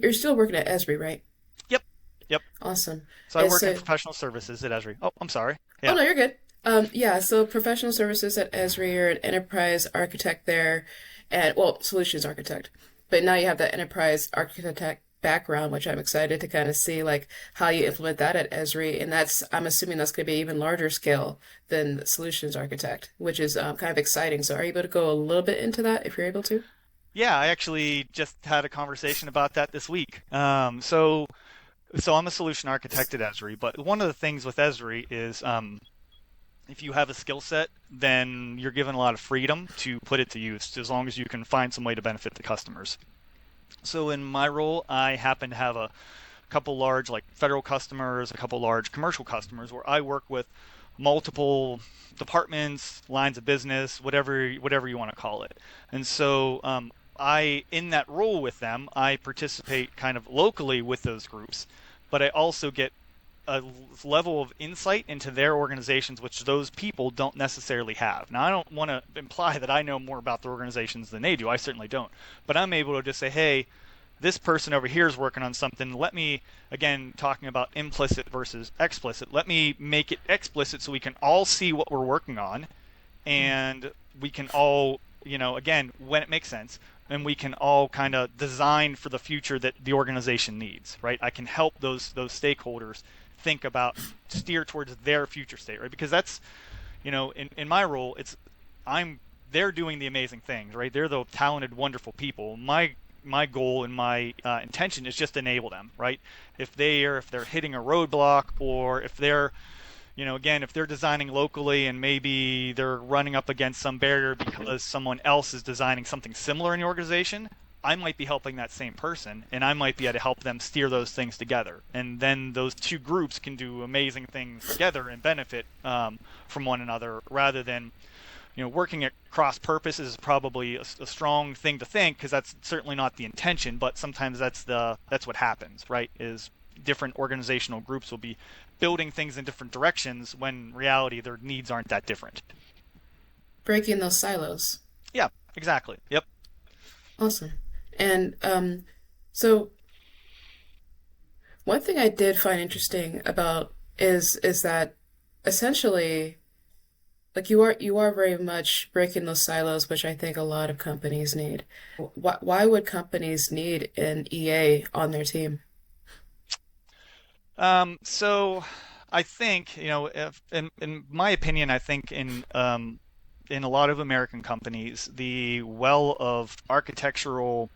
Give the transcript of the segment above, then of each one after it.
you're still working at Esri, right? Yep. Yep. Awesome. So I And work in so, professional services at Esri. Oh, I'm sorry. oh Yeah. no, you're good. Yeah, so professional services at Esri, you're an enterprise architect there, and well, solutions architect. But now you have that enterprise architect background, which I'm excited to kind of see like how you implement that at Esri, and that's I'm assuming that's going to be even larger scale than solutions architect, which is kind of exciting. So are you able to go a little bit into that if you're able to? Yeah, I actually just had a conversation about that this week. So I'm a solution architect at Esri, but one of the things with Esri is if you have a skill set, then you're given a lot of freedom to put it to use as long as you can find some way to benefit the customers. So in my role, I happen to have a couple large like federal customers, a couple large commercial customers where I work with multiple departments, lines of business, whatever you want to call it. And so I in that role with them, I participate kind of locally with those groups, but I also get a level of insight into their organizations which those people don't necessarily have. Now, I don't want to imply that I know more about their organizations than they do. I certainly don't. But I'm able to just say, hey, this person over here is working on something. Let me, again, talking about implicit versus explicit, let me make it explicit so we can all see what we're working on and we can all, again, when it makes sense, and we can all kind of design for the future that the organization needs, right? I can help those stakeholders think about steer towards their future state, right? Because that's, in my role, I'm they're doing the amazing things, right? They're the talented, wonderful people. My goal and my intention is just to enable them, right? If they're hitting a roadblock, or if they're again, if they're designing locally and maybe they're running up against some barrier because someone else is designing something similar in the organization, I might be helping that same person and I might be able to help them steer those things together. And then those two groups can do amazing things together and benefit from one another rather than, working at cross purpose is probably a strong thing to think because that's certainly not the intention, but sometimes that's what happens, right? Is different organizational groups will be building things in different directions when in reality their needs aren't that different. Breaking those silos. Yeah, exactly. Yep. Awesome. And so one thing I did find interesting about is that essentially like you are very much breaking those silos, which I think a lot of companies need. Why would companies need an EA on their team? So I think, if, in my opinion, I think in a lot of American companies, the well of architectural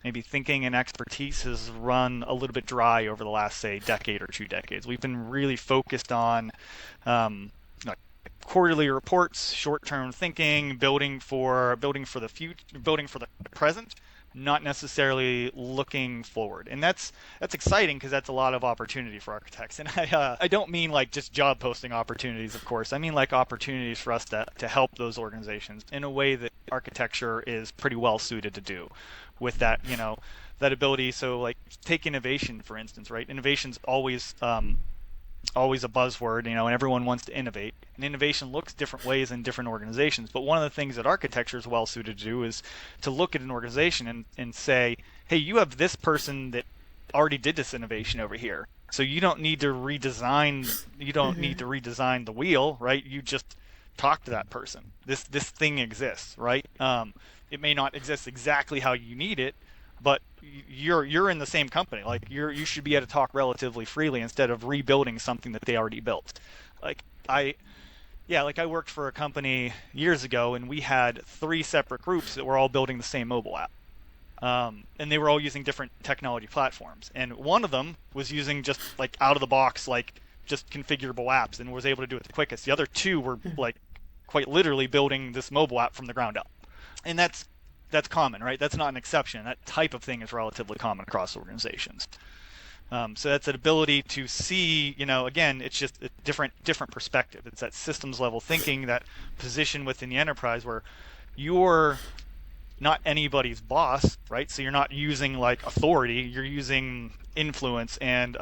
maybe thinking and expertise has run a little bit dry over the last, say, decade or 2 decades. We've been really focused on like quarterly reports, short-term thinking, building for the future, building for the present, not necessarily looking forward. And that's exciting because that's a lot of opportunity for architects. And I don't mean like just job posting opportunities, of course. I mean like opportunities for us to help those organizations in a way that architecture is pretty well suited to do with that, that ability. So like take innovation, for instance, right? Innovation's always a buzzword, and everyone wants to innovate. And innovation looks different ways in different organizations. But one of the things that architecture is well suited to do is to look at an organization and say, hey, you have this person that already did this innovation over here. So you don't need Hmm. to redesign the wheel, right? You just talk to that person. This thing exists, right? It may not exist exactly how you need it, but you're in the same company. Like you should be able to talk relatively freely instead of rebuilding something that they already built. Like I yeah, like I worked for a company years ago and we had three separate groups that were all building the same mobile app. And they were all using different technology platforms. And one of them was using just like out of the box, like just configurable apps and was able to do it the quickest. The other two were like quite literally building this mobile app from the ground up. And that's common, right? That's not an exception. That type of thing is relatively common across organizations. So that's an ability to see, again, it's just a different perspective. It's that systems level thinking, that position within the enterprise where you're not anybody's boss, right? So you're not using like authority, you're using influence, and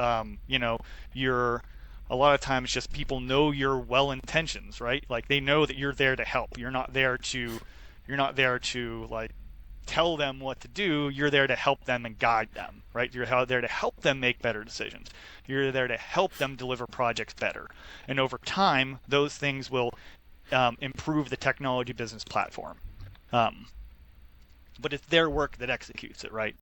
you're a lot of times just people know your well intentions, right? Like they know that you're there to help. You're not there to like tell them what to do. You're there to help them and guide them, right? You're there to help them make better decisions. You're there to help them deliver projects better. And over time, those things will improve the technology business platform. But it's their work that executes it, right?